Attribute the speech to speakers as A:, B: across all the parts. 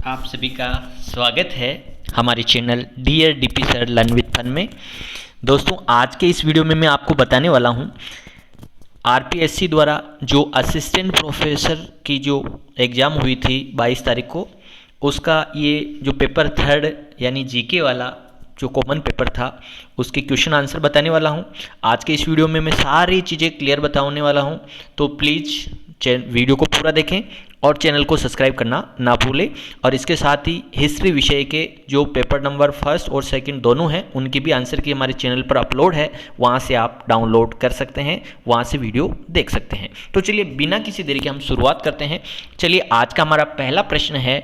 A: आप सभी का स्वागत है हमारे channel dear DP sir learn with fun में। दोस्तों, आज के इस वीडियो में मैं आपको बताने वाला हूं आरपीएससी द्वारा जो असिस्टेंट प्रोफेसर की जो एग्ज़ाम हुई थी 22 तारीख को, उसका ये जो पेपर थर्ड यानी जीके वाला जो कॉमन पेपर था उसके क्वेश्चन आंसर बताने वाला हूं। आज के इस वीडियो में मैं सारी चीज़ें क्लियर बताने वाला हूं, तो प्लीज़ वीडियो को पूरा देखें और चैनल को सब्सक्राइब करना ना भूलें। और इसके साथ ही हिस्ट्री विषय के जो पेपर नंबर फर्स्ट और सेकंड दोनों हैं उनकी भी आंसर की हमारे चैनल पर अपलोड है, वहाँ से आप डाउनलोड कर सकते हैं, वहाँ से वीडियो देख सकते हैं। तो चलिए बिना किसी देरी के हम शुरुआत करते हैं। चलिए आज का हमारा पहला प्रश्न है,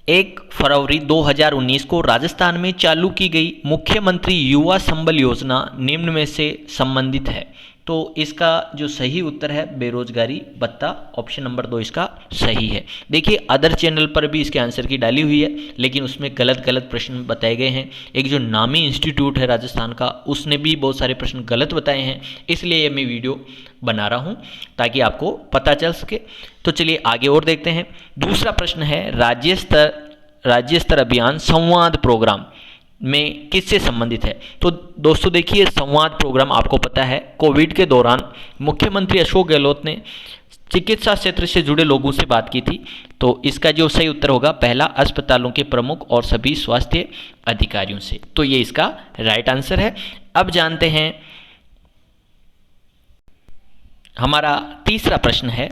A: 1 फरवरी 2019 को राजस्थान में चालू की गई मुख्यमंत्री युवा संबल योजना निम्न में से संबंधित है। तो इसका जो सही उत्तर है बेरोजगारी भत्ता, ऑप्शन नंबर 2 इसका सही है। देखिए अदर चैनल पर भी इसके आंसर की डाली हुई है, लेकिन उसमें गलत गलत प्रश्न बताए गए हैं। एक जो नामी इंस्टीट्यूट है राजस्थान का, उसने भी बहुत सारे प्रश्न गलत बताए हैं, इसलिए मैं वीडियो बना रहा हूं ताकि आपको पता चल सके। तो चलिए आगे और देखते हैं। दूसरा प्रश्न है, राज्य स्तर अभियान संवाद प्रोग्राम में किससे संबंधित है। तो दोस्तों देखिए, संवाद प्रोग्राम आपको पता है कोविड के दौरान मुख्यमंत्री अशोक गहलोत ने चिकित्सा क्षेत्र से जुड़े लोगों से बात की थी। तो इसका जो सही उत्तर होगा पहला, अस्पतालों के प्रमुख और सभी स्वास्थ्य अधिकारियों से। तो ये इसका राइट आंसर है। अब जानते हैं हमारा तीसरा प्रश्न है,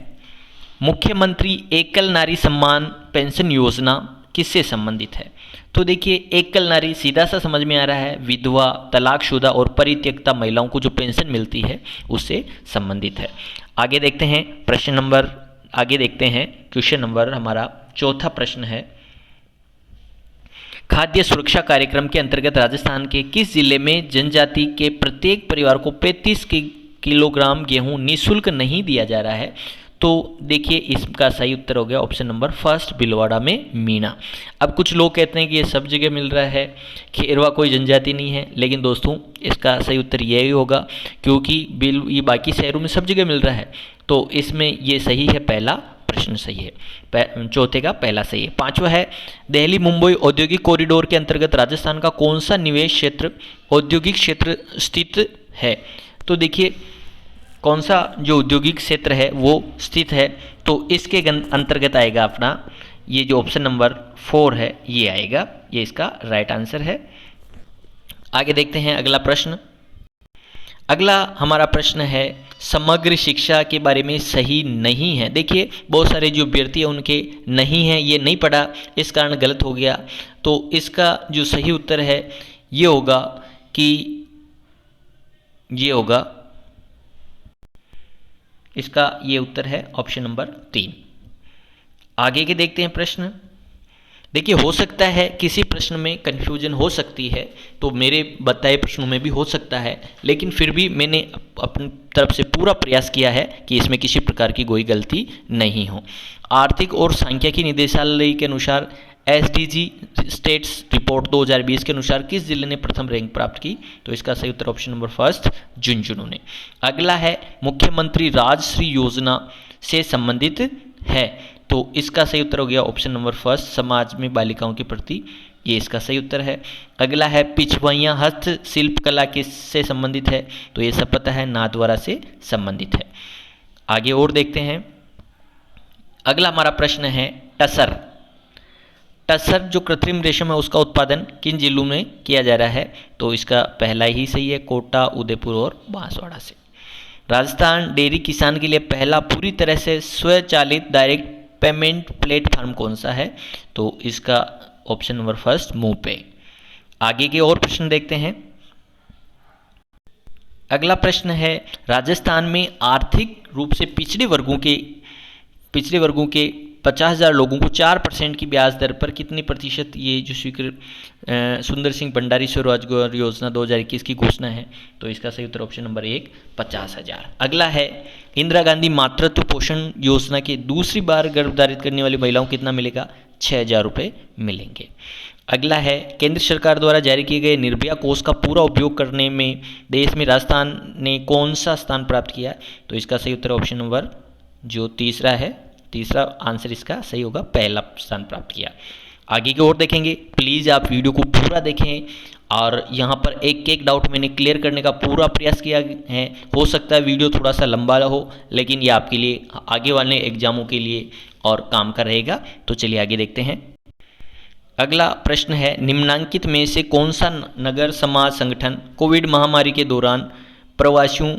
A: मुख्यमंत्री एकल नारी सम्मान पेंशन योजना किससे संबंधित है। तो देखिए एकल नारी सीधा सा समझ में आ रहा है, विधवा, तलाकशुदा और परित्यक्ता महिलाओं को जो पेंशन मिलती है उससे संबंधित है। आगे देखते हैं क्वेश्चन नंबर हमारा चौथा प्रश्न है, खाद्य सुरक्षा कार्यक्रम के अंतर्गत राजस्थान के किस जिले में जनजाति के प्रत्येक परिवार को 35 किलोग्राम गेहूं निःशुल्क नहीं दिया जा रहा है। तो देखिए इसका सही उत्तर हो गया ऑप्शन नंबर फर्स्ट, भीलवाड़ा में मीणा। अब कुछ लोग कहते हैं कि ये सब जगह मिल रहा है, खेरवा कोई जनजाति नहीं है, लेकिन दोस्तों इसका सही उत्तर यही होगा क्योंकि ये बाकी शहरों में सब जगह मिल रहा है। तो इसमें ये सही है, पहला प्रश्न सही है, चौथे का पहला सही है। पांचवा है, दिल्ली मुंबई औद्योगिक कॉरिडोर के अंतर्गत राजस्थान का कौन सा निवेश क्षेत्र औद्योगिक क्षेत्र स्थित है। तो देखिए कौन सा जो औद्योगिक क्षेत्र है वो स्थित है, तो इसके अंतर्गत आएगा अपना ये जो ऑप्शन नंबर 4 है ये आएगा, ये इसका राइट आंसर है। आगे देखते हैं अगला प्रश्न। अगला हमारा प्रश्न है, समग्र शिक्षा के बारे में सही नहीं है। देखिए बहुत सारे जो अभ्यर्थी हैं उनके नहीं है, ये नहीं पढ़ा, इस कारण गलत हो गया। तो इसका जो सही उत्तर है ये होगा इसका ये उत्तर है ऑप्शन नंबर 3। आगे के देखते हैं प्रश्न। देखिए हो सकता है किसी प्रश्न में कन्फ्यूजन हो सकती है, तो मेरे बताए प्रश्नों में भी हो सकता है, लेकिन फिर भी मैंने अपनी तरफ से पूरा प्रयास किया है कि इसमें किसी प्रकार की कोई गलती नहीं हो। आर्थिक और सांख्यिकी निदेशालय के अनुसार एसडीजी स्टेट्स रिपोर्ट 2020 के अनुसार किस जिले ने प्रथम रैंक प्राप्त की। तो इसका सही उत्तर ऑप्शन नंबर फर्स्ट, झुंझुनू ने। अगला है, मुख्यमंत्री राजश्री योजना से संबंधित है। तो इसका सही उत्तर हो गया ऑप्शन नंबर फर्स्ट, समाज में बालिकाओं के प्रति, ये इसका सही उत्तर है। अगला है, पिछवाइयाँ हस्तशिल्प कला किससे संबंधित है। तो ये सब पता है, नाथद्वारा से संबंधित है। आगे और देखते हैं। अगला हमारा प्रश्न है, टसर जो कृत्रिम रेशम है उसका उत्पादन किन जिलों में किया जा रहा है। तो इसका पहला ही सही है, कोटा, उदयपुर और बांसवाड़ा से। राजस्थान डेयरी किसान के लिए पहला पूरी तरह से स्वचालित डायरेक्ट पेमेंट प्लेटफॉर्म कौन सा है। तो इसका ऑप्शन नंबर फर्स्ट, मूवपे। आगे के और प्रश्न देखते हैं। अगला प्रश्न है, राजस्थान में आर्थिक रूप से पिछड़े वर्गों के 50,000 लोगों को 4% की ब्याज दर पर कितनी प्रतिशत ये जो स्वीकृत सुंदर सिंह भंडारी स्वरोजगार योजना 2021 की घोषणा है। तो इसका सही उत्तर ऑप्शन नंबर 1, 50,000। अगला है, इंदिरा गांधी मातृत्व पोषण योजना के दूसरी बार गर्भधारित करने वाली महिलाओं को कितना मिलेगा, 6,000 रुपये मिलेंगे। अगला है, केंद्र सरकार द्वारा जारी किए गए निर्भया कोष का पूरा उपयोग करने में देश में राजस्थान ने कौन सा स्थान प्राप्त किया। तो इसका सही उत्तर ऑप्शन नंबर जो तीसरा है, तीसरा आंसर इसका सही होगा, पहला स्थान प्राप्त किया। आगे की ओर देखेंगे, प्लीज़ आप वीडियो को पूरा देखें और यहाँ पर एक एक डाउट मैंने क्लियर करने का पूरा प्रयास किया है। हो सकता है वीडियो थोड़ा सा लंबा हो, लेकिन ये आपके लिए आगे वाले एग्जामों के लिए और काम का रहेगा। तो चलिए आगे देखते हैं। अगला प्रश्न है, निम्नांकित में से कौन सा नगर समाज संगठन कोविड महामारी के दौरान प्रवासियों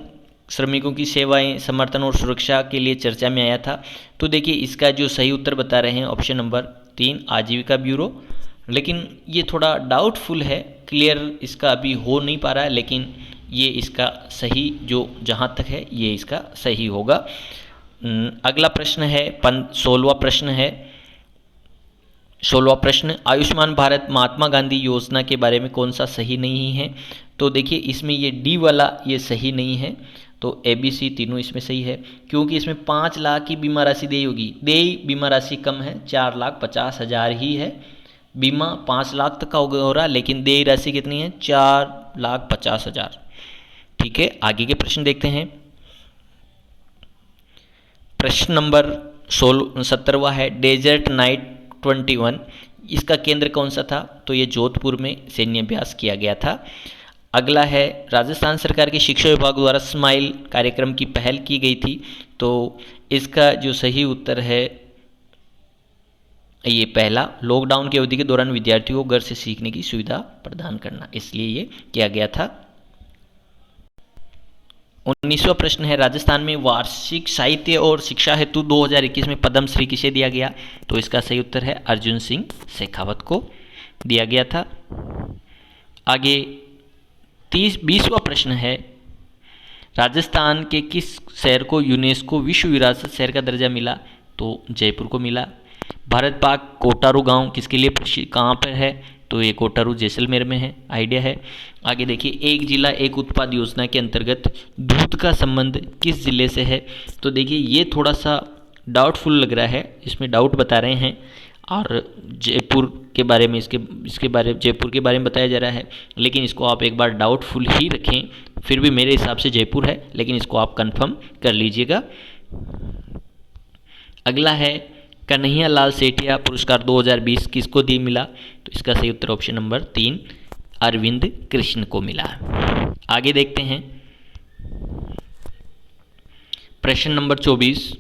A: श्रमिकों की सेवाएं, समर्थन और सुरक्षा के लिए चर्चा में आया था? तो देखिए इसका जो सही उत्तर बता रहे हैं ऑप्शन नंबर 3, आजीविका ब्यूरो। लेकिन ये थोड़ा डाउटफुल है, क्लियर इसका अभी हो नहीं पा रहा है, लेकिन ये इसका सही जो जहाँ तक है ये इसका सही होगा। अगला प्रश्न है 16वां प्रश्न है। 16वां प्रश्न, आयुष्मान भारत महात्मा गांधी योजना के बारे में कौन सा सही नहीं है? तो देखिए इसमें ये डी वाला ये सही नहीं है, तो ए बी सी तीनों इसमें सही है, क्योंकि इसमें 5 लाख की बीमा राशि देय होगी। देय बीमा राशि कम है, 4,50,000 ही है। बीमा 5 लाख तक का हो रहा, लेकिन देय राशि कितनी है? 4,50,000। ठीक है, आगे के प्रश्न देखते हैं। प्रश्न नंबर 17वां है, डेजर्ट नाइट 21, इसका केंद्र कौन सा था? तो ये जोधपुर में सैन्याभ्यास किया गया था। अगला है, राजस्थान सरकार के शिक्षा विभाग द्वारा स्माइल कार्यक्रम की पहल की गई थी, तो इसका जो सही उत्तर है ये पहला, लॉकडाउन की अवधि के दौरान विद्यार्थियों को घर से सीखने की सुविधा प्रदान करना, इसलिए ये किया गया था। 19वां प्रश्न है, राजस्थान में वार्षिक साहित्य और शिक्षा हेतु 2021 में पद्मश्री किसे दिया गया? तो इसका सही उत्तर है अर्जुन सिंह शेखावत को दिया गया था। आगे 20वां प्रश्न है, राजस्थान के किस शहर को यूनेस्को विश्व विरासत शहर का दर्जा मिला? तो जयपुर को मिला। भारत पाक कोटारू गांव किसके लिए कहाँ पर है? तो ये कोटारू जैसलमेर में है, आइडिया है। आगे देखिए, एक जिला एक उत्पाद योजना के अंतर्गत दूध का संबंध किस जिले से है? तो देखिए ये थोड़ा सा डाउटफुल लग रहा है, इसमें डाउट बता रहे हैं और जयपुर के बारे में जयपुर के बारे में बताया जा रहा है, लेकिन इसको आप एक बार डाउटफुल ही रखें। फिर भी मेरे हिसाब से जयपुर है, लेकिन इसको आप कंफर्म कर लीजिएगा। अगला है, कन्हैया लाल सेठिया पुरस्कार 2020 किसको दी मिला? तो इसका सही उत्तर ऑप्शन नंबर 3, अरविंद कृष्ण को मिला। आगे देखते हैं प्रश्न नंबर 24,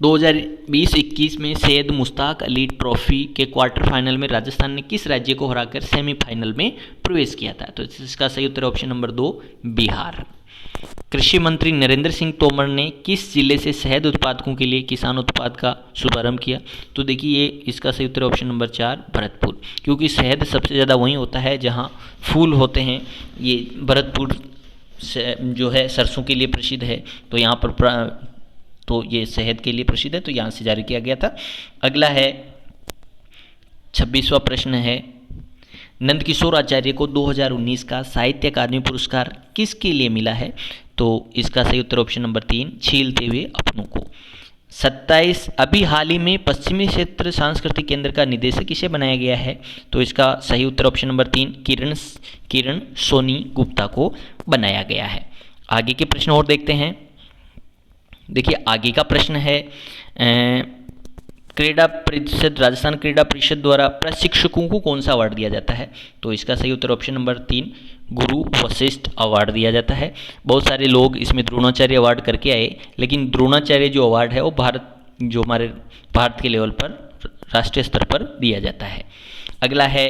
A: 2020-21 में सैयद मुश्ताक अली ट्रॉफी के क्वार्टर फाइनल में राजस्थान ने किस राज्य को हराकर सेमीफाइनल में प्रवेश किया था? तो इसका सही उत्तर ऑप्शन नंबर 2, बिहार। कृषि मंत्री नरेंद्र सिंह तोमर ने किस जिले से शहद उत्पादकों के लिए किसान उत्पाद का शुभारंभ किया? तो देखिए ये इसका सही उत्तर ऑप्शन नंबर 4, भरतपुर, क्योंकि शहद सबसे ज़्यादा वहीं होता है जहाँ फूल होते हैं। ये भरतपुर से जो है सरसों के लिए प्रसिद्ध है, तो यहाँ पर तो ये शहद के लिए प्रसिद्ध है, तो यहाँ से जारी किया गया था। अगला है 26वां प्रश्न है, नंदकिशोर आचार्य को 2019 का साहित्य अकादमी पुरस्कार किसके लिए मिला है? तो इसका सही उत्तर ऑप्शन नंबर 3, छीलते हुए अपनों को। 27 अभी हाल ही में पश्चिमी क्षेत्र सांस्कृतिक केंद्र का निदेशक किसे बनाया गया है? तो इसका सही उत्तर ऑप्शन नंबर 3, किरण सोनी गुप्ता को बनाया गया है। आगे के प्रश्न और देखते हैं। देखिए आगे का प्रश्न है, क्रीड़ा परिषद, राजस्थान क्रीड़ा परिषद द्वारा प्रशिक्षकों को कौन सा अवार्ड दिया जाता है? तो इसका सही उत्तर ऑप्शन नंबर 3, गुरु वशिष्ठ अवार्ड दिया जाता है। बहुत सारे लोग इसमें द्रोणाचार्य अवार्ड करके आए, लेकिन द्रोणाचार्य जो अवार्ड है वो जो हमारे भारत के लेवल पर राष्ट्रीय स्तर पर दिया जाता है। अगला है,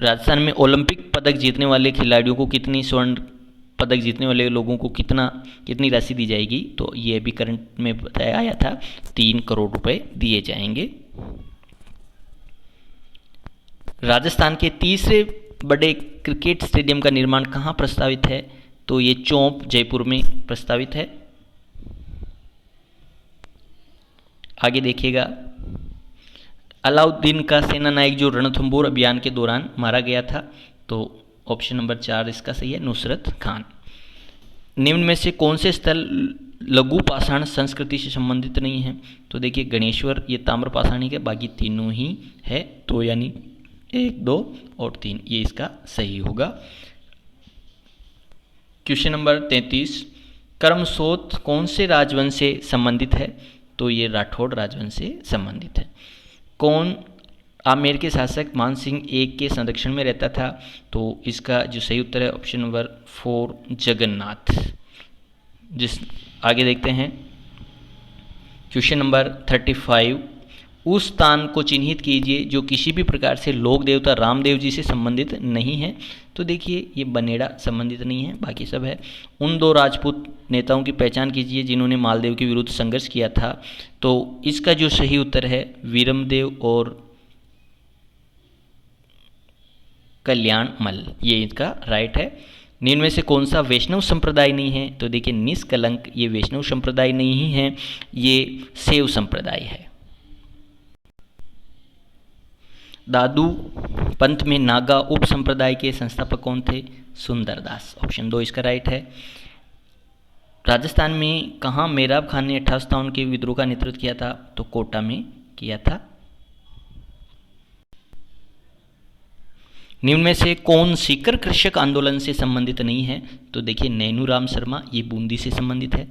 A: राजस्थान में ओलंपिक पदक जीतने वाले खिलाड़ियों को कितनी स्वर्ण पदक जीतने वाले लोगों को कितनी राशि दी जाएगी? तो ये अभी करंट में बताया आया था, 3 करोड़ रुपए दिए जाएंगे। राजस्थान के तीसरे बड़े क्रिकेट स्टेडियम का निर्माण कहाँ प्रस्तावित है? तो ये चौंप जयपुर में प्रस्तावित है। आगे देखिएगा, अलाउद्दीन का सेना नायक जो रणथंबोर अभियान के दौरान मारा गया था, तो ऑप्शन नंबर 4 इसका सही है, नुसरत खान। निम्न में से कौन से स्थल लघु पाषाण संस्कृति से संबंधित नहीं है? तो देखिए गणेश्वर ये ताम्र पाषाणी के, बाकी तीनों ही है, तो यानी 1, 2 और 3 ये इसका सही होगा। क्वेश्चन नंबर 33, कर्मसोत कौन से राजवंश से संबंधित है? तो ये राठौड़ राजवंश से संबंधित है। कौन आमेर के शासक मान सिंह एक के संरक्षण में रहता था? तो इसका जो सही उत्तर है ऑप्शन नंबर 4 जगन्नाथ। आगे देखते हैं क्वेश्चन नंबर 35। उस स्थान को चिन्हित कीजिए जो किसी भी प्रकार से लोक देवता रामदेव जी से संबंधित नहीं है। तो देखिए ये बनेड़ा संबंधित नहीं है, बाकी सब है। उन 2 राजपूत नेताओं की पहचान कीजिए जिन्होंने मालदेव के विरुद्ध संघर्ष किया था। तो इसका जो सही उत्तर है वीरमदेव और कल्याणमल, ये इसका राइट है। निम्न में से कौन सा वैष्णव संप्रदाय नहीं है? तो देखिए निष्कलंक ये वैष्णव संप्रदाय नहीं है, ये शैव संप्रदाय है। दादू पंथ में नागा उप संप्रदाय के संस्थापक कौन थे? सुंदरदास, ऑप्शन 2 इसका राइट है। राजस्थान में कहाँ मेराब खान ने 58 के विद्रोह का नेतृत्व किया था? तो कोटा में किया था। निम्न में से कौन सीकर कृषक आंदोलन से संबंधित नहीं है? तो देखिए नैनूराम शर्मा, ये बूंदी से संबंधित है।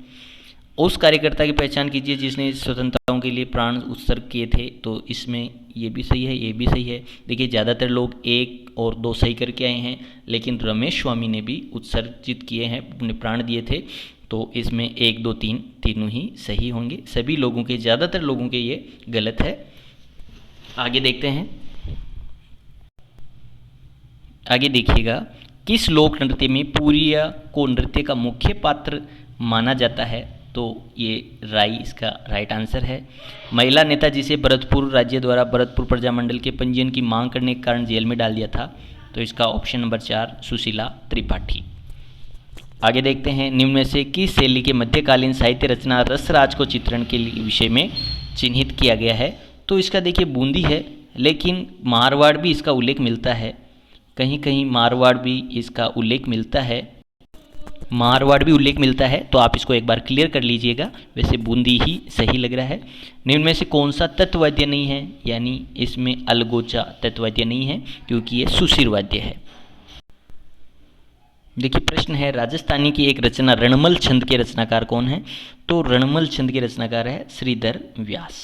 A: उस कार्यकर्ता की पहचान कीजिए जिसने स्वतंत्रताओं के लिए प्राण उत्सर्ग किए थे। तो इसमें ये भी सही है, ये भी सही है। देखिए ज़्यादातर लोग 1 और 2 सही करके आए हैं, लेकिन रमेश स्वामी ने भी उत्सर्जित किए हैं, अपने प्राण दिए थे। तो इसमें 1, 2, 3 तीनों ही सही होंगे। सभी लोगों के, ज़्यादातर लोगों के ये गलत है। आगे देखते हैं। आगे देखिएगा, किस लोक नृत्य में पूरिया को नृत्य का मुख्य पात्र माना जाता है? तो ये राई इसका राइट आंसर है। महिला नेता जिसे भरतपुर राज्य द्वारा भरतपुर प्रजामंडल के पंजीयन की मांग करने के कारण जेल में डाल दिया था? तो इसका ऑप्शन नंबर 4 सुशीला त्रिपाठी। आगे देखते हैं, निम्न में से किस शैली के मध्यकालीन साहित्य रचना रसराज को चित्रण के विषय में चिन्हित किया गया है? तो इसका देखिए बूंदी है, लेकिन मारवाड़ भी इसका उल्लेख मिलता है, कहीं कहीं मारवाड़ भी इसका उल्लेख मिलता है, मारवाड़ भी उल्लेख मिलता है। तो आप इसको एक बार क्लियर कर लीजिएगा। वैसे बूंदी ही सही लग रहा है। निम्न में से कौन सा तत्ववाद्य नहीं है? यानी इसमें अलगोचा तत्ववाद्य नहीं है, क्योंकि ये सुशिर वाद्य है। देखिए प्रश्न है, राजस्थानी की एक रचना रणमल छंद के रचनाकार कौन है? तो रणमल छंद के रचनाकार है श्रीधर व्यास।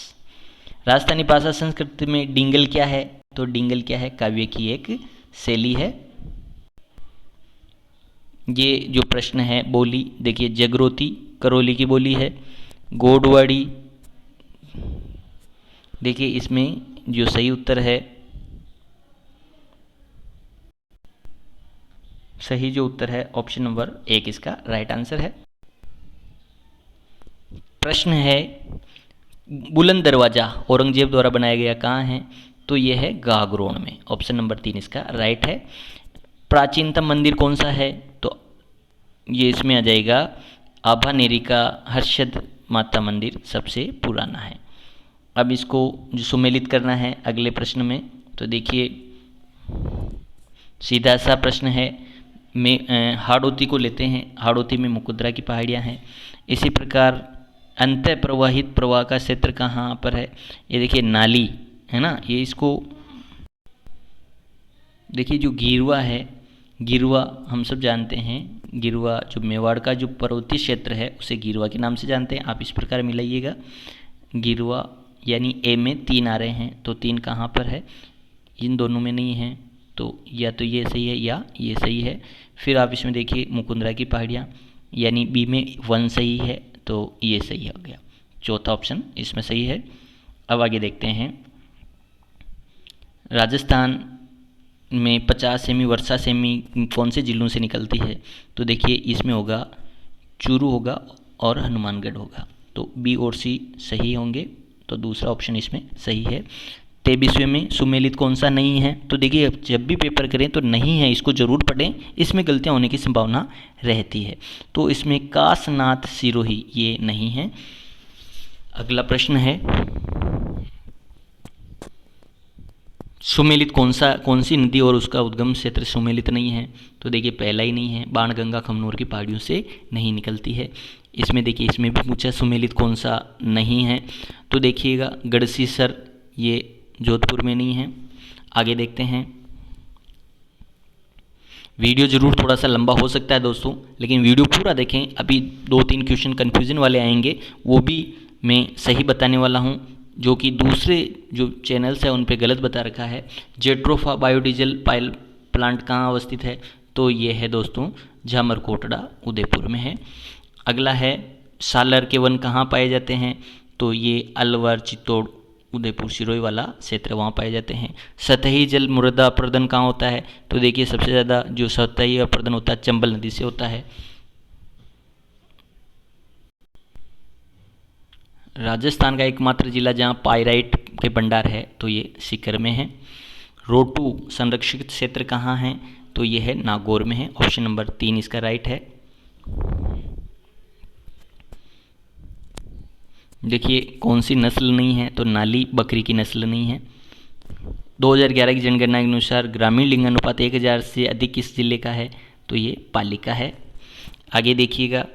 A: राजस्थानी भाषा संस्कृति में डिंगल क्या है? तो डिंगल क्या है? काव्य की एक शैली है। ये जो प्रश्न है बोली, देखिए जगरोती करौली की बोली है। गोडवाड़ी, देखिए इसमें जो सही उत्तर है, सही जो उत्तर है ऑप्शन नंबर 1 इसका राइट आंसर है। प्रश्न है, बुलंद दरवाजा औरंगजेब द्वारा बनाया गया कहाँ है? तो यह है गागरोन में, ऑप्शन नंबर 3 इसका राइट है। प्राचीनतम मंदिर कौन सा है? तो ये इसमें आ जाएगा आभानेरी का हर्षद माता मंदिर सबसे पुराना है। अब इसको जो सुमेलित करना है अगले प्रश्न में, तो देखिए सीधा सा प्रश्न है। में हाड़ौती को लेते हैं। हाड़ौती में मुकुंदरा की पहाड़ियाँ हैं। इसी प्रकार अंत प्रवाहित प्रवाह का क्षेत्र कहाँ पर है? ये देखिए नाली है ना, ये इसको देखिए जो गिरवा है, गिरवा हम सब जानते हैं, गिरवा जो मेवाड़ का जो पर्वतीय क्षेत्र है उसे गिरवा के नाम से जानते हैं। आप इस प्रकार मिलाइएगा, गिरवा यानी ए में 3 आ रहे हैं, तो 3 कहाँ पर है? इन दोनों में नहीं है, तो या तो ये सही है या ये सही है। फिर आप इसमें देखिए मुकुंदरा की पहाड़ियाँ, यानी बी में 1 सही है, तो ये सही हो गया। चौथा ऑप्शन इसमें सही है। अब आगे देखते हैं, राजस्थान में 50 सेमी वर्षा सेमी कौन से जिलों से निकलती है? तो देखिए इसमें होगा चूरू होगा और हनुमानगढ़ होगा, तो बी और सी सही होंगे, तो दूसरा ऑप्शन इसमें सही है। 23वें में सुमेलित कौन सा नहीं है? तो देखिए जब भी पेपर करें तो नहीं है इसको जरूर पढ़ें, इसमें गलतियां होने की संभावना रहती है। तो इसमें कासनाथ सिरोही ये नहीं है। अगला प्रश्न है, सुमेलित कौन सी नदी और उसका उद्गम क्षेत्र सुमेलित नहीं है? तो देखिए पहला ही नहीं है, बाणगंगा खमनोर की पहाड़ियों से नहीं निकलती है। इसमें देखिए इसमें भी पूछा सुमेलित कौन सा नहीं है, तो देखिएगा गढ़सीसर ये जोधपुर में नहीं है। आगे देखते हैं, वीडियो जरूर थोड़ा सा लंबा हो सकता है दोस्तों, लेकिन वीडियो पूरा देखें। अभी 2-3 क्वेश्चन कन्फ्यूजन वाले आएंगे, वो भी
B: मैं सही बताने वाला हूँ, जो कि दूसरे जो चैनल्स हैं उन पे गलत बता रखा है। जेट्रोफा बायोडीजल पाइल प्लांट कहाँ अवस्थित है, तो ये है दोस्तों झामरकोटड़ा उदयपुर में है। अगला है सालर के वन कहाँ पाए जाते हैं, तो ये अलवर, चित्तौड़, उदयपुर, सिरोही वाला क्षेत्र वहाँ पाए जाते हैं। सतही जल मृदा अपर्दन कहाँ होता है, तो देखिए सबसे ज़्यादा जो सतही अपर्दन होता है चंबल नदी से होता है। राजस्थान का एकमात्र जिला जहाँ पाइराइट के भंडार है, तो ये सीकर में है। रोटू संरक्षित क्षेत्र कहाँ है, तो ये है नागौर में है। ऑप्शन नंबर 3 इसका राइट है। देखिए कौन सी नस्ल नहीं है, तो नाली बकरी की नस्ल नहीं है। 2011 की जनगणना के अनुसार ग्रामीण लिंगानुपात 1000 से अधिक किस जिले का है, तो ये पाली का है। आगे देखिएगा